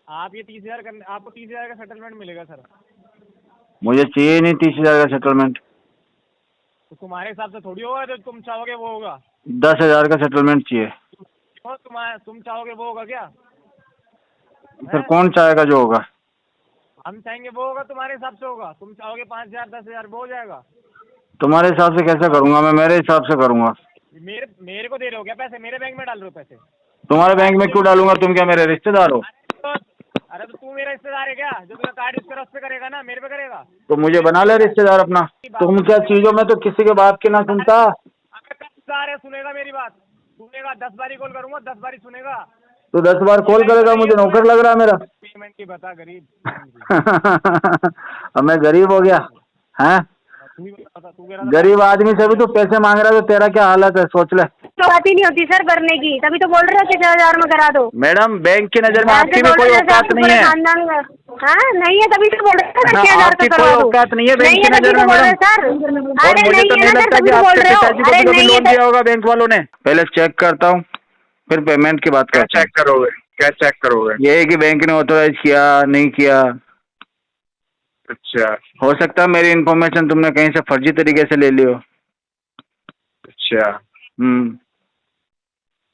आप ये 30,000 करने, आपको 30,000 का सेटलमेंट मिलेगा सर। मुझे चाहिए नहीं 30,000 का सेटलमेंट। तो तुम्हारे हिसाब से थोड़ी होगा, जो तुम चाहोगे वो होगा। 10,000 का सेटलमेंट चाहिए। तुम चाहोगे वो होगा क्या? फिर है? कौन चाहेगा जो होगा? हम चाहेंगे वो होगा, तुम्हारे हिसाब से होगा। तुम चाहोगे 5,000 10,000 वो हो जाएगा। तुम्हारे हिसाब से कैसे करूंगा मैं? मेरे हिसाब से करूंगा। मेरे को दे रहे हो क्या पैसे? मेरे बैंक में डाल रहे हो पैसे? तुम्हारे बैंक में क्यों डालूंगा? तुम क्या मेरे रिश्तेदार हो? अरे तो तू मेरा रिश्तेदार है क्या? जो तेरा कार्ड यूज कर उस पे करेगा ना, मेरे पे करेगा? तो मुझे बना ले रिश्तेदार अपना। तुम क्या चीजों में तो किसी के बाप की ना सुनता। रिश्तेदार है, सुनेगा मेरी बात, सुनेगा। 10 बारी कॉल करूंगा, 10 बारी सुनेगा। तो 10 बार कॉल करेगा, मुझे नौकर लग रहा है मेरा। पेमेंट की बता, गरीब। अब मैं गरीब हो गया हैं? तू ही बता, तू कह रहा था गरीब आदमी से भी तू पैसे मांग रहा है, तो तेरा क्या हालत है सोच ले। तो बात ही नहीं होती सर भरने की, तभी तो बोल रहे हो कि 6,000 में करा दो। मैडम, बैंक की नजर में आपकी भी कोई औकात नहीं है। हाँ नहीं है, तभी तो बोल रहे हैं 6,000 आपकी का कोई करवा दो। औकात नहीं है बैंक नहीं की है तभी नजर तो में बोल रहे मैडम। हैं सर। और अरे मुझे नहीं तो है नहीं ना सर, लगता तभी कि तो बोल आपके रहे हो। पिताजी को अरे भी कभी नहीं लोन है दिया होगा बैंक वालों ने। पहले चेक करता हूँ, फिर पेमेंट की बात क्या करता हूँ। चेक करोगे? क्या चेक करोगे? ये है कि बैंक ने ऑथोराइज किया नहीं किया। अच्छा हो सकता है मेरी इन्फॉर्मेशन तुमने कहीं से फर्जी तरीके से ले ली हो। अच्छा हम्म।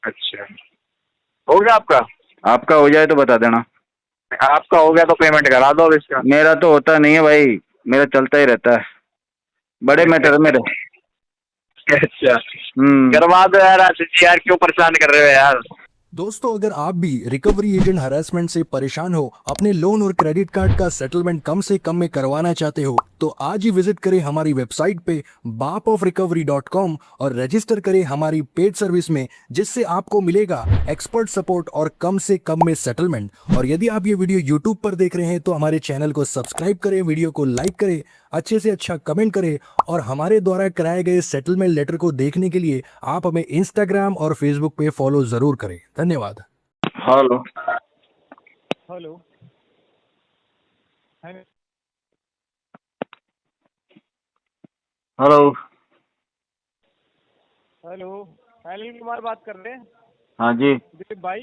अच्छा, हो गया आपका? आपका हो जाए तो बता देना। आपका हो गया तो पेमेंट करा दो अब इसका। मेरा तो होता नहीं है भाई, मेरा चलता ही रहता है। बड़े मैटर मेरे। अच्छा, हम्म। करवा दो यार आशीष जी, यार क्यों परेशान कर रहे हो यार? दोस्तों, अगर आप भी रिकवरी एजेंट हरासमेंट से परेशान हो, अपने लोन और क्रेडिट कार्ड का सेटलमेंट कम से कम में करवाना चाहते हो, तो आज ही विजिट करें हमारी वेबसाइट पे bapofrecovery.com और रजिस्टर करें हमारी पेड सर्विस में, जिससे आपको मिलेगा एक्सपर्ट सपोर्ट और कम से कम में सेटलमेंट। और यदि आप ये वीडियो यूट्यूब पर देख रहे हैं तो हमारे चैनल को सब्सक्राइब करें, वीडियो को लाइक करें, अच्छे से अच्छा कमेंट करें, और हमारे द्वारा कराए गए सेटलमेंट लेटर को देखने के लिए आप हमें इंस्टाग्राम और फेसबुक पे फॉलो जरूर करें। धन्यवाद। Hello. Hello. Hello. Hello, Anil Kumar बात कर रहे हैं? हाँ जी, दिलीप भाई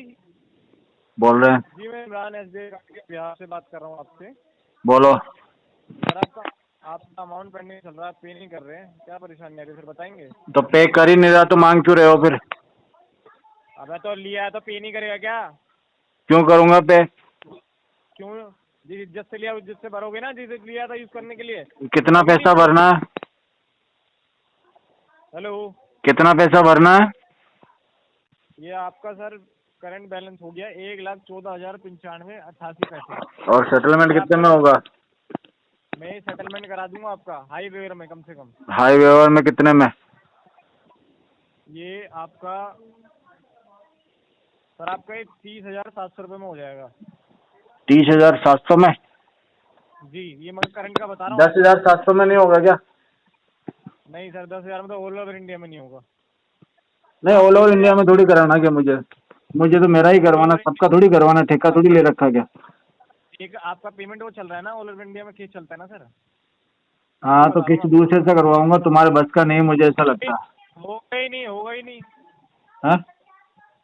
बोल रहे हैं। जी, मैं इमरान SJ बिहार से बात कर रहा हूँ आपसे। बोलो। सर आपका अमाउंट पेंडिंग चल रहा है, पे नहीं कर रहे हैं, क्या परेशानी आ रही है सर, बताएंगे? तो पे कर ही नहीं रहा तो मांग क्यों रहे हो फिर? अबे तो लिया है तो पे नहीं करेगा क्या? क्यों करूंगा पे? क्यों? जिस इज्जत से लिया, इज्जत से भरोगे ना, जिस लिया था यूज करने के लिए। कितना पैसा भरना है? हेलो, कितना पैसा भरना है? ये आपका सर करंट बैलेंस हो गया 1,14,95.88 पैसे। और सेटलमेंट कितने में होगा? मैं सेटलमेंट करा दूंगा आपका हाई वेवर में, कम से कम। हाई वेवर में कितने में? ये आपका सर, आपका 30,700 रुपये में हो जाएगा। 30,700 में? जी, ये मैं करंट का बता रहा हूँ। 10,700 में नहीं होगा क्या? नहीं सर, 10,000 में तो ऑल ओवर इंडिया में नहीं होगा। नहीं, ऑल ओवर इंडिया में थोड़ी कराना क्या मुझे तो मेरा ही करवाना, सबका थोड़ी करवाना, ठेका थोड़ी ले रखा क्या? एक आपका पेमेंट वो चल रहा है ना, ऑल ओवर इंडिया में केस चलता है ना सर। हाँ, तो किसी दूसरे से करवाऊंगा, तुम्हारे बस का नहीं, मुझे ऐसा लगता है। होगा ही नहीं, होगा ही नहीं। हाँ?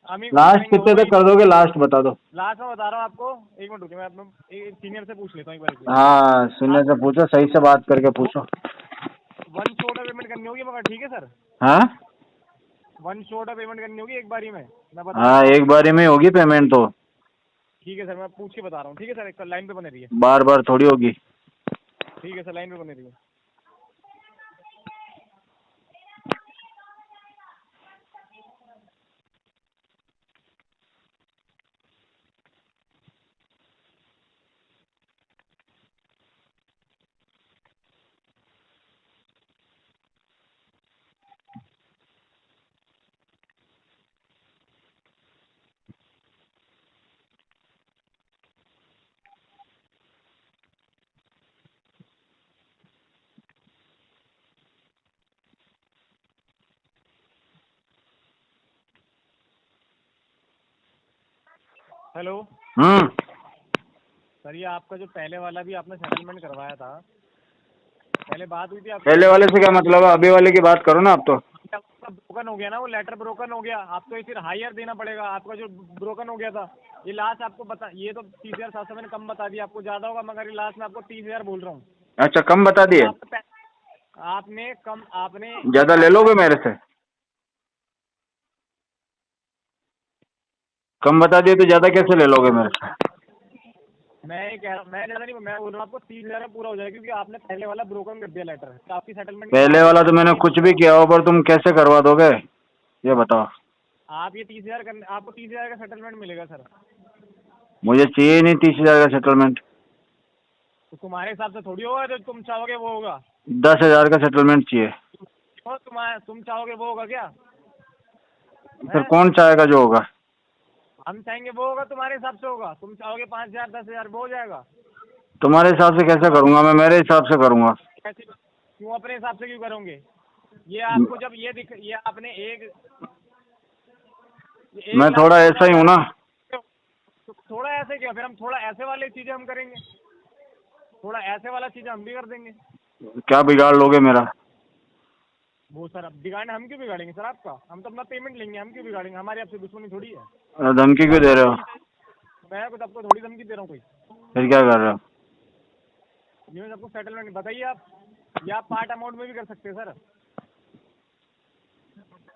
हम ही लास्ट कितने तक कर दोगे? लास्ट बता दो। लास्ट में बता रहा हूँ आपको, एक मिनट रुकिए, मैं अपने एक सीनियर से पूछ लेता हूँ एक बार। हाँ, सुनने से पूछो, सही से बात करके पूछो। वन शॉट पेमेंट करनी होगी मगर, ठीक है सर? हाँ, वन शॉट पेमेंट करनी होगी एक बारी में, मैं बता। हाँ, एक बारी में होगी पेमेंट तो। ठीक है सर, मैं पूछ के बता रहा हूँ। ठीक है सर, एक लाइन पे बने रहिए। बार बार थोड़ी होगी। ठीक है सर, लाइन पे बने रहिए। हेलो सर, ये आपका जो पहले वाला भी आपने सेटलमेंट करवाया था, पहले बात हुई थी आपकी? पहले वाले से क्या मतलब है? अभी वाले की बात करो ना आप तो। ब्रोकन हो गया ना, वो लेटर ब्रोकन हो गया, आपको फिर हायर देना पड़ेगा। आपका जो ब्रोकन हो गया था, ये लास्ट आपको बता, ये तो 30,700 मैंने कम बता दिया, आपको ज्यादा होगा, मगर ये लास्ट में आपको 30,000 बोल रहा हूँ। अच्छा कम बता दिए, आपने कम, आपने ज्यादा ले लोगे मेरे से? कम बता दिए तो ज्यादा कैसे ले लोगे मेरे से? मैं ये कह रहा हूँ, मैं ज्यादा नहीं, मैं बोल रहा हूँ आपको 30,000 में पूरा हो जाएगा, क्योंकि आपने पहले वाला ब्रोकन कर दिया लेटर, तो आपकी सेटलमेंट पहले वाला तो मैंने कुछ भी किया हो, पर तुम कैसे करवा दोगे ये बताओ। आप ये 30,000 करने, आपको 30,000 का सेटलमेंट मिलेगा सर। मुझे चाहिए नहीं 30,000 का सेटलमेंट। तो तुम्हारे हिसाब से थोड़ी होगा, जो तुम चाहोगे वो होगा। 10,000 का सेटलमेंट चाहिए। तो तुम चाहोगे वो होगा क्या? फिर कौन चाहेगा जो होगा? हम चाहेंगे वो होगा, तुम्हारे हिसाब से होगा। तुम चाहोगे 5,000 10,000 वो हो जाएगा। तुम्हारे हिसाब से कैसे करूंगा मैं? मेरे हिसाब से करूंगा। कैसे? क्यों अपने हिसाब से क्यों करोगे? ये आपको जब ये आपने एक मैं थोड़ा ऐसा ही हूँ ना। तो थोड़ा ऐसे क्या, फिर हम थोड़ा ऐसे वाली चीजें हम करेंगे, थोड़ा ऐसे वाला चीजें हम भी कर देंगे। क्या बिगाड़ लोगे मेरा? वो सर, अब बिगाड़ने हम क्यों बिगाड़ेंगे सर आपका? हम तो अपना पेमेंट लेंगे, हम क्यों बिगाड़ेंगे? हमारी आपसे दुश्मनी थोड़ी है। धमकी क्यों दे रहे हो? मैं कुछ आपको थोड़ी धमकी दे रहा हूँ कोई। फिर क्या कर रहे हो? ये आपको सेटलमेंट बताइए आप, या आप पार्ट अमाउंट में भी कर सकते हैं सर।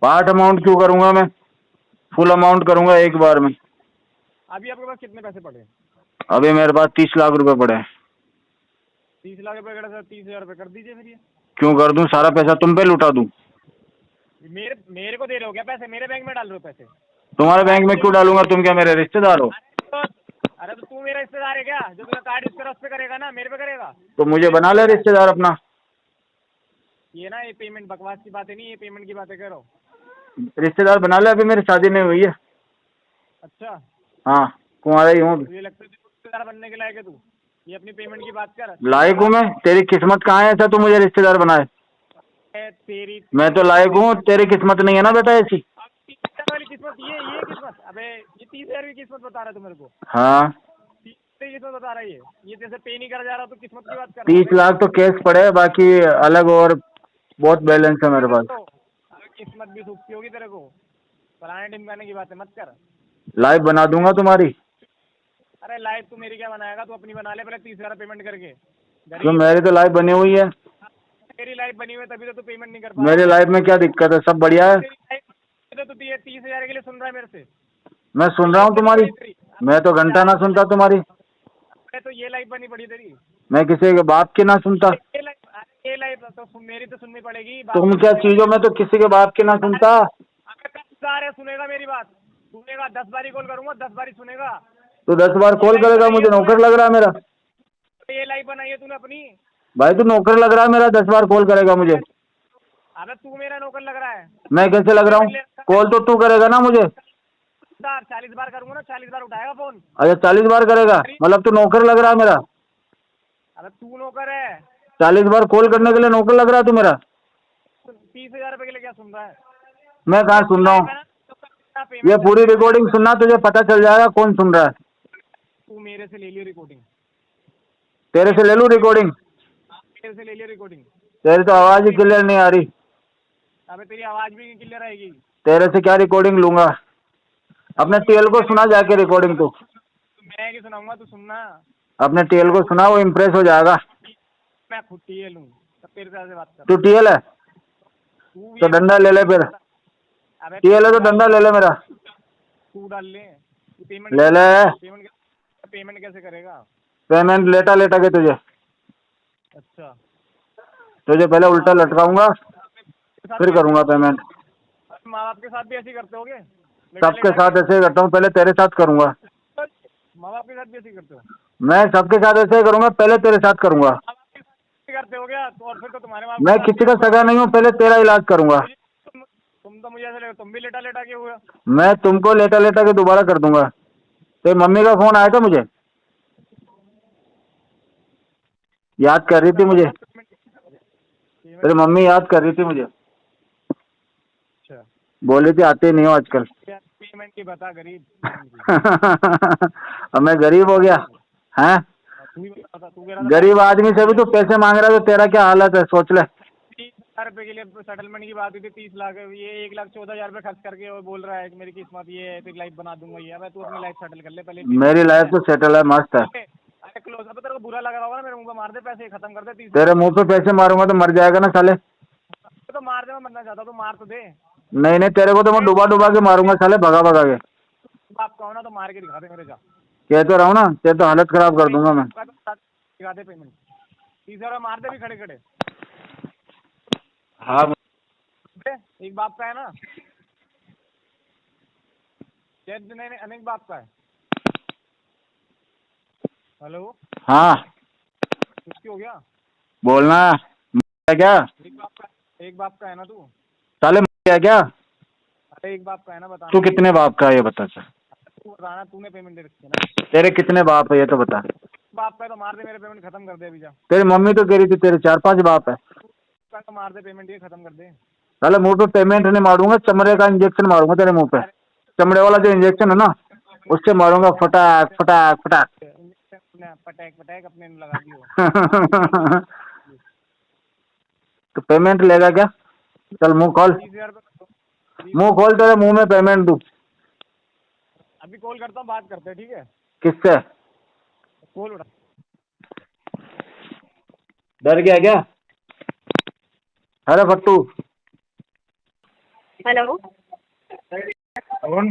पार्ट अमाउंट क्यों करूंगा मैं? फुल अमाउंट करूंगा एक बार में। अभी आपके पास कितने पैसे पड़े? अभी मेरे पास 30 लाख रुपए पड़े हैं। 30 लाख रुपए का सर, 30,000 रुपए कर दीजिए फिर। ये क्यों कर दूं? सारा पैसा तुम पे लुटा दूं? मेरे को दे रहे हो क्या पैसे? मेरे बैंक में डाल रहे हो पैसे? तुम्हारे बैंक में क्यों डालूंगा? तुम क्या मेरे रिश्तेदार हो? अरे तो तू मेरा रिश्तेदार है क्या? जो तुझे कार्ड यूज करा उस पे करेगा ना, मेरे पे करेगा? तो मुझे बना ले रिश्तेदार अपना। ये ना, ये पेमेंट बकवास की बातें नहीं, ये पेमेंट की बातें करो। रिश्तेदार बना ले, अभी मेरी शादी नहीं हुई है। अच्छा, हाँ कुंवारा ही हूँ। तुझे लगता है रिश्तेदार बनने के लायक है तू? ये अपनी पेमेंट की बात कर। लायक हूँ मैं? तेरी किस्मत कहाँ है ऐसा तू मुझे रिश्तेदार बनाए? तेरी मैं तो लायक हूँ, तेरी किस्मत नहीं है ना बेटा ऐसी। वाली किस्मत, ये किस्मत, अबे ये 30,000 की किस्मत बता रहा है तू मेरे को? हाँ 30,000 की किस्मत बता रहा है ये जैसे पे नहीं करा जा रहा तो किस्मत की बात कर रहा 30 लाख तो कैश पड़े है, बाकी अलग और बहुत बैलेंस है मेरे पास। अगर किस्मत भी सूखती होगी तेरे को, पुराने ढिमकाने की बातें मत कर। लाइव बना दूंगा तुम्हारी। अरे लाइव तू मेरी क्या बनाएगा? तू अपनी बना ले पहले 30,000 पेमेंट करके। तो मेरी तो लाइव बनी हुई है। तेरी लाइव बनी हुई है तभी तो तू पेमेंट नहीं कर पा मेरी लाइफ में क्या दिक्कत है? सब बढ़िया है। तो तू ये 30,000 के लिए सुन रहा है मेरे से? मैं सुन रहा हूँ तुम्हारी, मैं तो घंटा ना सुनता तुम्हारी। अरे तो ये लाइव बनी पड़ी तेरी। मैं किसी के बाप की ना सुनता। ये लाइव तो मेरी तो सुननी पड़ेगी। तुम क्या चीजों में तो किसी के बाप की ना सुनता। अरे सुनेगा मेरी बात, सुनेगा। 10 बारी कॉल करूंगा, 10 बारी सुनेगा। तो 10 बार कॉल करेगा? मुझे नौकर लग रहा है मेरा। ये लाइव बनाई है तूने अपनी? भाई तू नौकर लग रहा है मेरा, 10 बार कॉल करेगा मुझे। अबे तू मेरा नौकर लग रहा है? मैं कैसे लग रहा हूँ? कॉल तो तू करेगा ना मुझे। 40 बार करूंगा ना, 40 बार उठाएगा फोन। अच्छा 40 बार करेगा, मतलब तू नौकर लग रहा है मेरा। अबे तू नौकर है? 40 बार कॉल करने के लिए नौकर लग रहा है तू मेरा। 30,000 रुपए के लिए क्या सुन रहा है? मैं कहाँ सुन रहा हूँ? ये पूरी रिकॉर्डिंग सुनना, तुझे पता चल जाएगा कौन सुन रहा है। तू मेरे से ले लियो रिकॉर्डिंग। तेरे से ले लूँ रिकॉर्डिंग? तेरे से ले लियो रिकॉर्डिंग। तेरी तो आवाज ही क्लियर नहीं आ रही। अबे तेरी आवाज भी क्लियर आएगी। तेरे से क्या रिकॉर्डिंग लूंगा? अपने टीएल को सुना जाके रिकॉर्डिंग तू। मैं क्या सुनाऊंगा, तू सुनना। अपने टीएल को सुना, वो इम्प्रेस हो जाएगा। मैं खुद टीएल हूँ, तब तेरे से बात कर। तू टीएल है तो डंडा ले ले फिर। टीएल है तो डंडा ले ले मेरा। तू डाल ले। पेमेंट ले ले। पेमेंट कैसे करेगा? पेमेंट लेटा लेटा के तुझे। अच्छा, तुझे पहले उल्टा लटकाऊंगा फिर करूंगा पेमेंट। माँ बाप के साथ भी ऐसे ही करते होगे? सबके साथ ऐसे ही करता हूँ, पहले तेरे साथ करूंगा। माँ बाप के साथ भी ऐसे ही करते हो? मैं सबके साथ ऐसे ही करूंगा, पहले तेरे साथ करूंगा। करते हो गया तो, और फिर तो तुम्हारे माँ मैं किसी का सगा नहीं हूँ, पहले तेरा इलाज करूंगा। तुम तो मुझे ऐसा लगे तुम भी लेटा लेटा के हुए। मैं तुमको लेटा लेटा के दोबारा कर दूंगा। तेरी मम्मी का फोन आया था मुझे, याद कर रही थी मुझे। तेरी मम्मी याद कर रही थी मुझे, अच्छा बोल रही थी आते नहीं हो आजकल। पेमेंट की बता गरीब। अब मैं गरीब हो गया हैं? तू गरीब आदमी से भी तू पैसे मांग रहा है, तो तेरा क्या हालत है सोच ले। रुपए के लिए सेटलमेंट की बात हुई थी 30 लाख, ये 1,14,000 रुपए खर्च करके वो बोल रहा है कि मेरी किस्मत ये है, तेरी लाइफ बना दूंगा ये। अबे तू अपनी लाइफ सेटल कर ले पहले। मेरी लाइफ तो सेटल है, मस्त है। अरे क्लोज, अब तेरे को बुरा लग रहा होगा ना, मेरे मुंह पे मार दे पैसे, खत्म कर दे 30। तेरे मुंह पे पैसे मारूंगा तो मर जाएगा ना साले। तो मार दे, मैं मरना चाहता हूँ तो मार तो दे। नहीं नहीं, तेरे को तो मैं डुबा डुबा के मारूंगा साले, भगा भगा के। बाप का हो ना तो मार के दिखा दे मेरे जा। कह तो रहा हूँ ना, तेरे तो हालत खराब कर दूंगा मैं। दिखा दे पेमेंट, 30,000 मार दे भी खड़े खड़े। हाँ एक बाप का है ना, नहीं नहीं अनेक बाप का है। हेलो हाँ, कुछ हो गया? बोलना क्या? एक बाप का है ना तू? साले क्या? अरे एक बाप का है ना, बता। तू कितने बाप का है ये बता सर। तू बताना, तूने पेमेंट दे रखी है ना? तेरे कितने बाप है ये तो बता। बाप का है तो मार दे, मेरे पेमेंट खत्म कर दे अभी जा। तेरी मम्मी तो कह रही थी तेरे 4-5 बाप है। तो मार दे पेमेंट, ये खत्म कर दे। साले मुंह पे पेमेंट नहीं मारूंगा, चमड़े का इंजेक्शन मारूंगा तेरे मुंह पे। चमड़े वाला जो इंजेक्शन है ना, उससे मारूंगा फटाक फटाक फटाक। पटैक पटैक अपने लगा दियो। तो पेमेंट लेगा क्या? चल मुंह खोल, 30,000 रुपये। मुंह खोल, तेरे मुंह में पेमेंट दूं। अभी कॉल करता हूँ, बात करते हैं, ठीक है? किससे? कॉल उठा। डर गया क्या? अरे फट्टू। हेलो, कौन?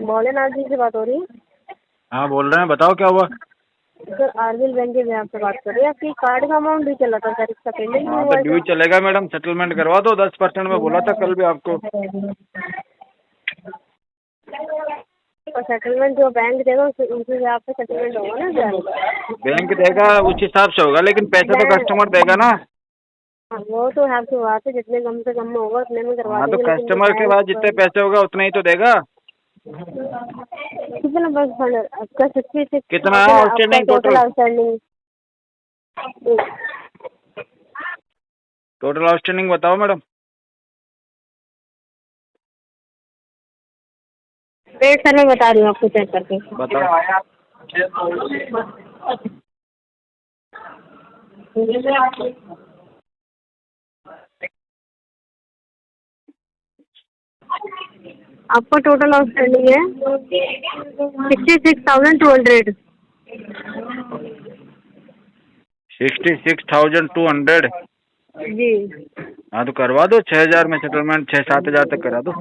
भोलेनाथ जी से बात हो रही है? हाँ बोल रहे हैं, बताओ क्या हुआ? सर आरबीएल बैंक के यहाँ से बात कर रही है। आपकी कार्ड का अमाउंट भी चला था सर, इसका पेमेंट हाँ तो ड्यू चलेगा मैडम, सेटलमेंट करवा दो 10% में, बोला था कल भी आपको। और सेटलमेंट जो बैंक देगा उस हिसाब से सेटलमेंट होगा ना सर? बैंक देगा उस हिसाब से होगा, लेकिन पैसे तो कस्टमर देगा ना। वो तो है आपकी बात है, जितने कम से कम में होगा उतने में करवा हाँ तो देंगे। लेकिन कस्टमर के पास जितने पैसे होगा उतना ही तो देगा। कितना बस फंड आपका? 66 कितना है outstanding total? Outstanding total outstanding बताओ मैडम। वेट सर, मैं बता रही हूँ आपको चेक करके। बताओ। आपको टोटल आउटस्टैंडिंग है 66,200। 66,200 जी। हाँ तो करवा दो 6,000 में सेटलमेंट, 6-7 हज़ार तक करा दो।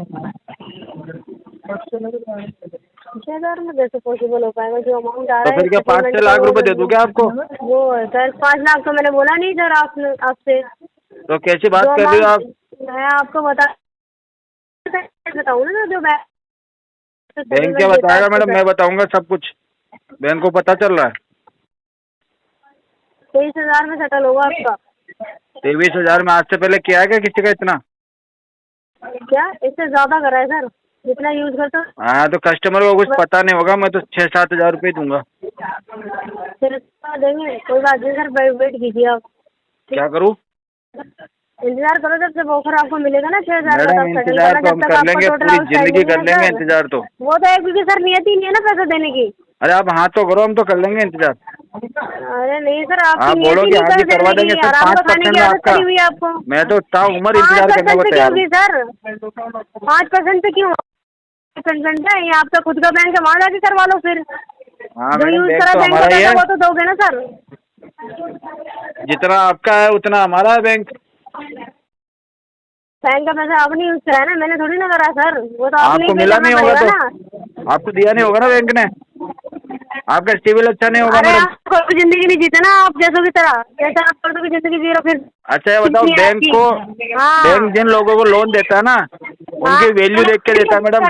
6,000 में कैसे पॉसिबल हो पाएगा? जो अमाउंट आ तो रहा है फिर क्या 5-6 लाख रुपए दे दूँ क्या आपको? वो सर 5 लाख तो मैंने बोला नहीं सर आपसे। तो कैसी बात कर रही हो आप? मैं आपको बताऊँ ना जो बैंक क्या बताएगा मैडम, मैं बताऊंगा सब कुछ, बैंक को पता चल रहा है। 23,000 में सेटल होगा आपका। 23,000 में आज से पहले किया है क्या किसी का इतना? क्या इससे ज्यादा करा है सर, जितना यूज करता? हाँ तो कस्टमर को कुछ पता नहीं होगा, मैं तो 6-7 हज़ार रुपये दूंगा। फिर देंगे, कोई बात नहीं सर, वेट कीजिए आप। क्या करूँ? इंतजार करो, जब जब ऑफर आपको मिलेगा ना 6,000 का मैडम इंतजार तो हम कर लेंगे, पूरी जिंदगी कर लेंगे इंतजार तो। वो तो है क्योंकि सर नियत ही नहीं है ना पैसा देने की। अरे आप हाँ तो करो, हम तो कर लेंगे इंतजार। अरे नहीं सर, आप आपकी बोलो कि हाँ जी करवा देंगे सर, 5% में आपका। हुई है आपको। मैं तो ताउम्र इंतजार करने को तैयार हूँ। सर 5% से क्यों 5% है? ये आपका खुद का बैंक है, वहाँ जाके करवा लो फिर। हाँ जो मैडम यूज बैंक करा तो बैंक हमारा ही है, वो तो दोगे ना सर। जितना आपका है उतना हमारा है बैंक। बैंक का पैसा आपने यूज करा है ना, मैंने थोड़ी ना करा सर। वो तो आपको मिला नहीं होगा तो आपको दिया नहीं होगा ना बैंक ने, आपका सिविल अच्छा नहीं होगा मैडम। आप जिंदगी नहीं जीते ना आप जैसों की तरह, जैसा आप कर दो जिंदगी जी रहे फिर। अच्छा ये बताओ, बैंक को बैंक जिन लोगों को लोन देता है ना उनकी वैल्यू देख के देता है मैडम।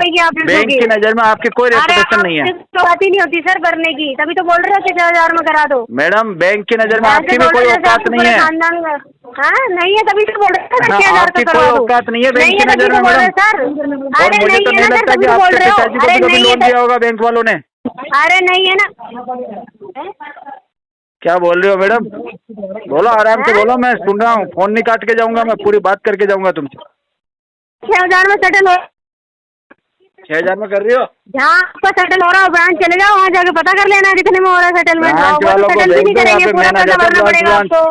बैंक की नज़र में आपकी कोई रेपुटेशन नहीं है। बात ही नहीं होती सर करने की, तभी तो बोल रहे हो 6,000 में करा दो। मैडम बैंक की नज़र में आपकी भी कोई औकात नहीं है। हाँ नहीं है, तभी तो बोल रहे हैं 6,000 आपकी कोई औकात नहीं है बैंक की नज़र में मैडम। सर। और मुझे तो नहीं लगता कि आपके पिताजी को भी कभी लोन दिया होगा बैंक वालों ने। अरे नहीं है ना। क्या बोल रहे हो मैडम? बोलो आराम से बोलो, मैं सुन रहा हूँ, फोन नहीं काट के जाऊंगा, मैं पूरी बात करके जाऊंगा तुमसे। 6,000 में सेटल हो। 6,000 में कर रही हो? जहाँ आपका सेटल हो रहा है ब्रांच चले जाओ, वहाँ जाके पता कर लेना कितने में हो रहा है सेटलमेंट। ब्रांच वालों को भेज दो, यहाँ पे पूरा मैनेजर पैसा भरना ब्रांच पड़ेगा ब्रांच। आपको।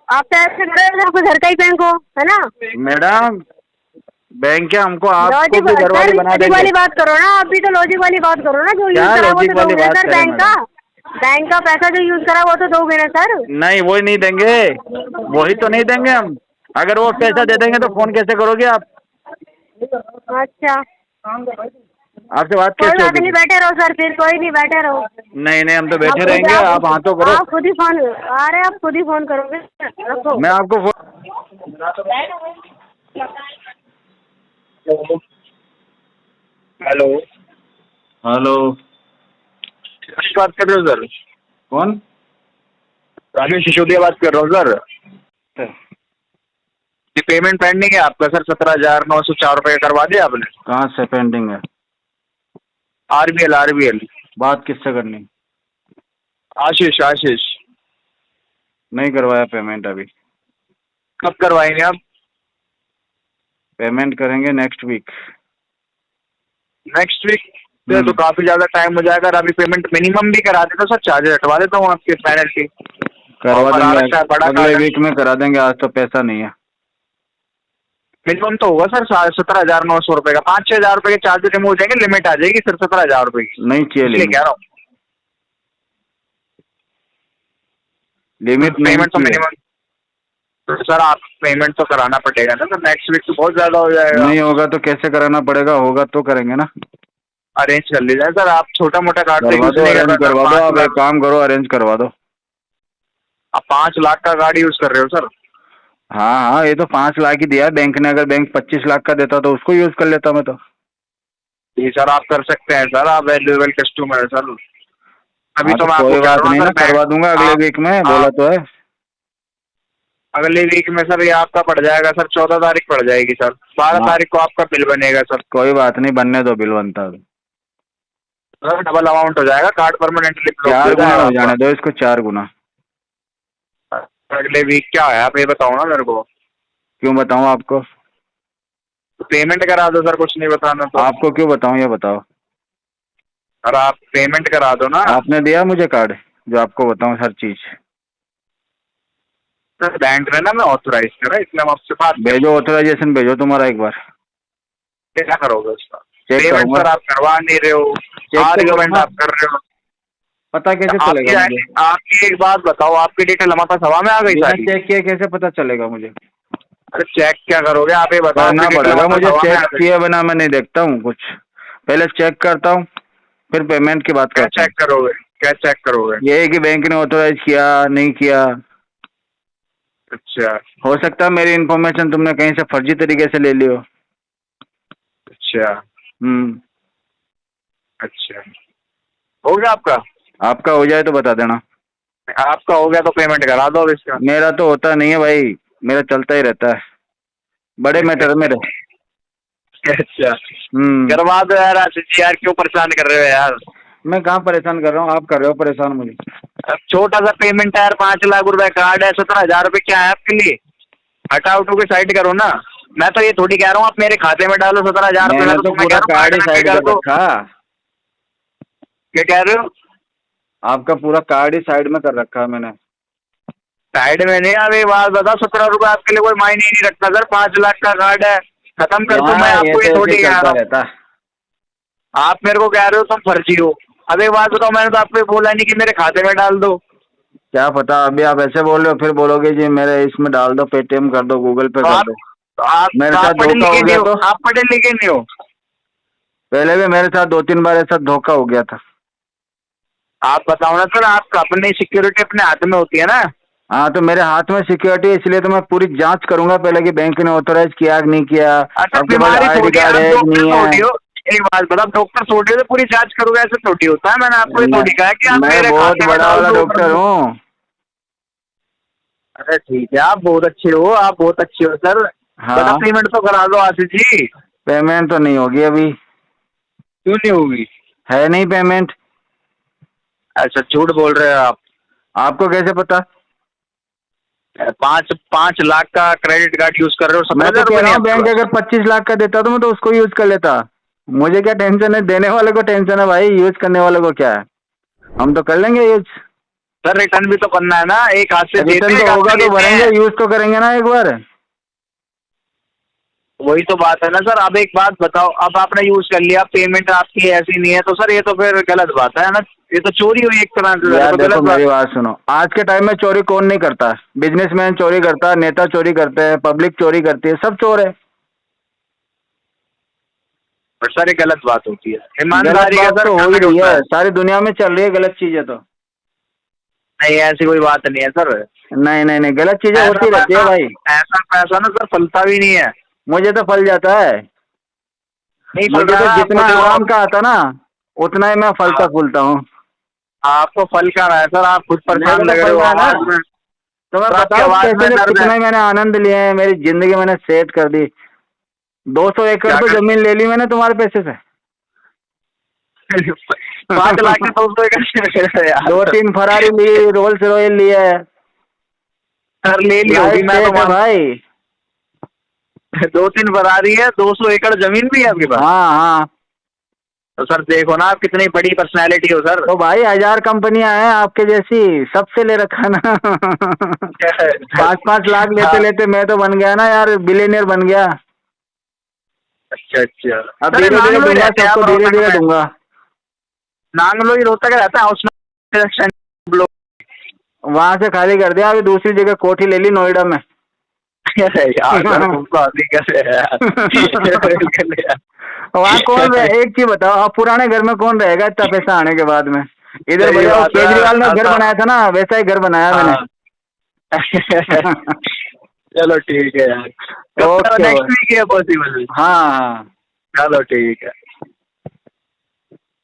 आप तो ऐसे कर रहे हो आपको घर का ही बैंक हो, है ना? मैडम बैंक क्या, हमको आपको लॉजिक भी घर वाले बना लॉजिक देंगे। वाली बात करो ना, आप भी तो लॉजिक वाली बात करो ना, जो यूज क्या करा वो लॉजिक तो वाली दोगे ना बात सर, करें बैंक का पैसा जो यूज करा वो तो दोगे ना सर? नहीं वही नहीं देंगे, वही तो नहीं देंगे हम। अगर वो पैसा दे देंगे तो फोन कैसे करोगे आप? अच्छा, आपसे बात कोई कैसे बात होगी? नहीं, बैठे रहो सर, फिर कोई नहीं, बैठे रहो। नहीं नहीं, हम तो बैठे आप रहेंगे, खुद- आप हाथों करो। आप खुद ही फोन, अरे आप खुद ही फोन करोगे, रखो। मैं आपको हेलो, हेलो, बात कर रहे हो सर? कौन? राजेश सिसोदिया बात कर रहा हूँ सर। ये पेमेंट पेंडिंग है आपका सर, 17,904 रुपये करवा दिया आपने? कहाँ से पेंडिंग है? आरबीएल। बात किससे करनी? आशीष। नहीं करवाया पेमेंट अभी। कब करवाएंगे आप? पेमेंट करेंगे नेक्स्ट वीक। Next week? तो काफी ज्यादा टाइम हो जाएगा। अभी पेमेंट मिनिमम भी करा देता सर, चार्जेस हटवा देता हूँ आपके पेनल्टी। करवा देंगे, बड़ा अगले वीक में करा देंगे, आज तो पैसा नहीं है। मिनिमम तो होगा सर 17,900 रुपये का, 5-6 हजार रुपये के चार्जेस रिमूव हो जाएंगे, लिमिट आ जाएगी सिर्फ 17,000 रुपये की। नहीं चाहिए इसलिए कह रहा हूँ लिमिट पेमेंट तो मिनिमम। तो सर आप पेमेंट तो कराना पड़ेगा ना, तो नेक्स्ट वीक तो बहुत ज्यादा हो जाएगा। नहीं होगा तो कैसे कराना पड़ेगा, होगा तो करेंगे ना। अरेंज कर लीजिए सर, आप छोटा मोटा कार्ड करवा दो, अरेंज करवा दो। आप एक काम करो, अरेंज करवा दो। आप 5 लाख का गाड़ी यूज कर रहे हो सर? हाँ हाँ, ये तो 5 लाख ही दिया बैंक ने, अगर बैंक 25 लाख का देता तो उसको यूज कर लेता मैं तो। जी सर, आप कर सकते हैं सर, आप वैल्यूएबल कस्टमर है सर। अभी हाँ, तो मैं कोई आपको बात नहीं ना, करवा दूंगा अगले वीक में, बोला तो है। अगले वीक में सर ये आपका पड़ जाएगा सर, 14 तारीख पड़ जाएगी सर, 12 तारीख को आपका बिल बनेगा सर। कोई बात नहीं, बनने दो, बिल बनता है। डबल अमाउंट हो जाएगा, कार्ड परमानेंटली 4 गुना हो जाने दो इसको, 4 गुना। अगले वीक क्या है आप ये बताओ ना मेरे को। क्यों बताऊं आपको? तो पेमेंट करा दो सर, कुछ नहीं बताना तो। आपको क्यों बताऊं, ये बताओ। और आप पेमेंट करा दो ना। आपने दिया मुझे कार्ड जो आपको बताऊं हर चीज? सर बैंक ने ना मैं ऑथोराइज करा, इसलिए हम आपसे बात। भेजो, ऑथराइजेशन भेजो तुम्हारा एक बार। क्या करोगे उसका? चेक पेमेंट करूंगा। सर आप करवा नहीं रहे हो, आर्ग्यूमेंट आप कर रहे हो। पता कैसे चलेगा मुझे? आपकी एक बात बताओ, आपकी डिटेल हमारे पास हवा में आ गई सारी? चेक किया कैसे पता चलेगा मुझे? अरे चेक क्या करोगे आप, ये बताओ। करना पड़ेगा मुझे, चेक किए बिना मैं नहीं देखता हूँ कुछ। पहले चेक करता हूँ, फिर पेमेंट की बात करता हूँ। क्या चेक करोगे, क्या चेक करोगे? ये है कि बैंक ने ऑथोराइज किया नहीं किया। अच्छा हो सकता है मेरी इन्फॉर्मेशन तुमने कहीं से फर्जी तरीके से ले ली हो। अच्छा अच्छा, हो गया आपका? आपका हो जाए तो बता देना। आपका हो गया तो पेमेंट करा दो अब इसका। मेरा तो होता नहीं है भाई, मेरा चलता ही रहता है, बड़े मैटर मेरे। अच्छा करवा दो यार आशीष जी, यार क्यों परेशान कर रहे हो यार? मैं कहाँ परेशान कर रहा हूँ, आप कर रहे हो परेशान मुझे। अब छोटा सा पेमेंट है यार, 5 लाख रुपए कार्ड है, 17,000 रुपए क्या है आपके लिए? हटा उठो के साइड करो ना। मैं तो ये थोड़ी कह रहा हूँ आप मेरे खाते में डालो 17,000 रुपए। मैंने तो पूरा कार्ड ही साइड कर रखा। क्या कह रहे हो? आपका पूरा कार्ड ही साइड में कर रखा है मैंने। साइड में नहीं, अब एक बात बताओ, 17 रुपए आपके लिए कोई मायने नहीं रखता सर, 5 लाख का कार्ड है, खत्म कर दो। मैं आपको ये थोड़ी कह रहा हूँ, आप मेरे को कह रहे हो तुम फर्जी हो। अब एक बात बताओ, मैंने तो आपको बोला नहीं कि मेरे खाते में डाल दो। क्या पता, अभी आप ऐसे बोल रहे हो, फिर बोलोगे जी मेरे इसमें डाल दो, पेटीएम कर दो, गूगल पे कर दो। मेरे साथ धोखा हो गया तो? आप पढ़े लिखे नहीं हो? पहले भी मेरे साथ 2-3 बार ऐसा धोखा हो गया था। आप बताओ ना सर, आपका अपनी सिक्योरिटी अपने हाथ में होती है ना। हाँ तो मेरे हाथ में सिक्योरिटी है, इसलिए तो मैं पूरी जांच करूंगा पहले कि बैंक ने ऑथोराइज किया कि नहीं किया। आपके पास आईडी कार्ड है कि नहीं है? एक बात बताओ, डॉक्टर थोड़ी हो तो पूरी जांच करोगे, ऐसे थोड़ी होता है। मैंने आपको ये थोड़ी कहा कि आप मेरे बहुत बड़ा वाला डॉक्टर हूँ। अरे ठीक है, आप बहुत अच्छे हो, आप बहुत अच्छे हो सर। हाँ पेमेंट तो करा दो आशीष जी। पेमेंट तो नहीं होगी अभी। क्यों नहीं होगी? है नहीं पेमेंट। अच्छा झूठ बोल रहे हो आप? आपको कैसे पता? 5 लाख का क्रेडिट कार्ड यूज कर रहे हो। मैं तो कह रहा हूँ बैंक अगर 25 लाख का देता तो मैं तो उसको यूज कर लेता। मुझे क्या टेंशन है, देने वाले को टेंशन है भाई, यूज करने वाले को क्या है। हम तो कर लेंगे यूज। सर रिटर्न भी तो करना है ना, एक हाथ से देते रिटर्न हैं, तो एक हाथ होगा से तो लेते भरेंगे, हैं। यूज तो करेंगे ना एक बार। वही तो बात है ना सर। अब एक बात बताओ, अब आपने यूज कर लिया, पेमेंट आपकी ऐसी नहीं है, तो सर ये तो फिर गलत बात है ना, ये तो चोरी हुई एक तरह से, यार तो देखो गलत मेरी बात। बात सुनो, आज के टाइम में चोरी कौन नहीं करता? बिजनेसमैन चोरी करता है, नेता चोरी करते हैं, पब्लिक चोरी करती है, सब चोर है। बट सर ये गलत बात होती है, गलत ईमानदारी का बात सर तो हो ही खाना रही होता है, है। सारी दुनिया में चल रही है गलत चीजें तो। नहीं ऐसी कोई बात नहीं है सर। नहीं नहीं नहीं, गलत चीजें ऐसा होती रहती है पैसा, भाई। ऐसा पैसा ना सर फलता भी नहीं है। मुझे तो फल जाता है, नहीं फल मुझे रहा तो है जितना आपको जो। आराम का आता ना उतना ही मैं फलता फूलता हूँ। आपको फल का रहा है सर, आप खुद मेरे परेशान को लग तो रहे फल हो रहा है ना। आवाज में। तो मैं तो आपकी बताऊँ आवाज में कैसे दर्द कितना है। ही मैंने आनंद लिए हैं, मेरी जिंदगी मैंने सेट कर दी। 200 एकड़ क्या पे कर जमीन ले ली मैंने तुम्हारे पैसे से। 5 लाख के 200 एकड़ यार। 2-3 फरारी ली, रोल्स रॉयल लिया है, सर ले ली होगी, लाइफ मैं तो सेट है मान। भाई। 2-3 फरारी है, 200 एकड़ जमीन भी है आपके पास। हाँ हाँ, तो सर देखो ना, आप कितनी बड़ी पर्सनैलिटी हो सर। तो भाई 1000 कंपनियां हैं आपके जैसी, सबसे ले रखा ना। 5-5 लाख लेते हाँ, लेते मैं तो बन गया ना यार, बिलियनियर बन गया। अच्छा अच्छा। अब सर धीरे धीरे नांगलो ही दूंगा रहते हैं सबको, आप धीरे रोहतक धीरे में। दूंगा। नांगलो ही रोहतक रहता है, उसमें वहां से खाली कर दिया, अभी दूसरी जगह कोठी ले ली नोएडा में। यार सर तुमको अभी कैसे है यार। वहाँ कौन रहे, एक चीज बताओ, अब पुराने घर में कौन रहेगा इतना पैसा आने के बाद में? इधर सही भैया वो बात है। केजरीवाल ने घर अच्छा। बनाया था ना, वैसा ही घर बनाया मैंने। हाँ। चलो ठीक है यार, कब ओके, नेक्स्ट वीक है पॉसिबल? हाँ हाँ। चलो ठीक है।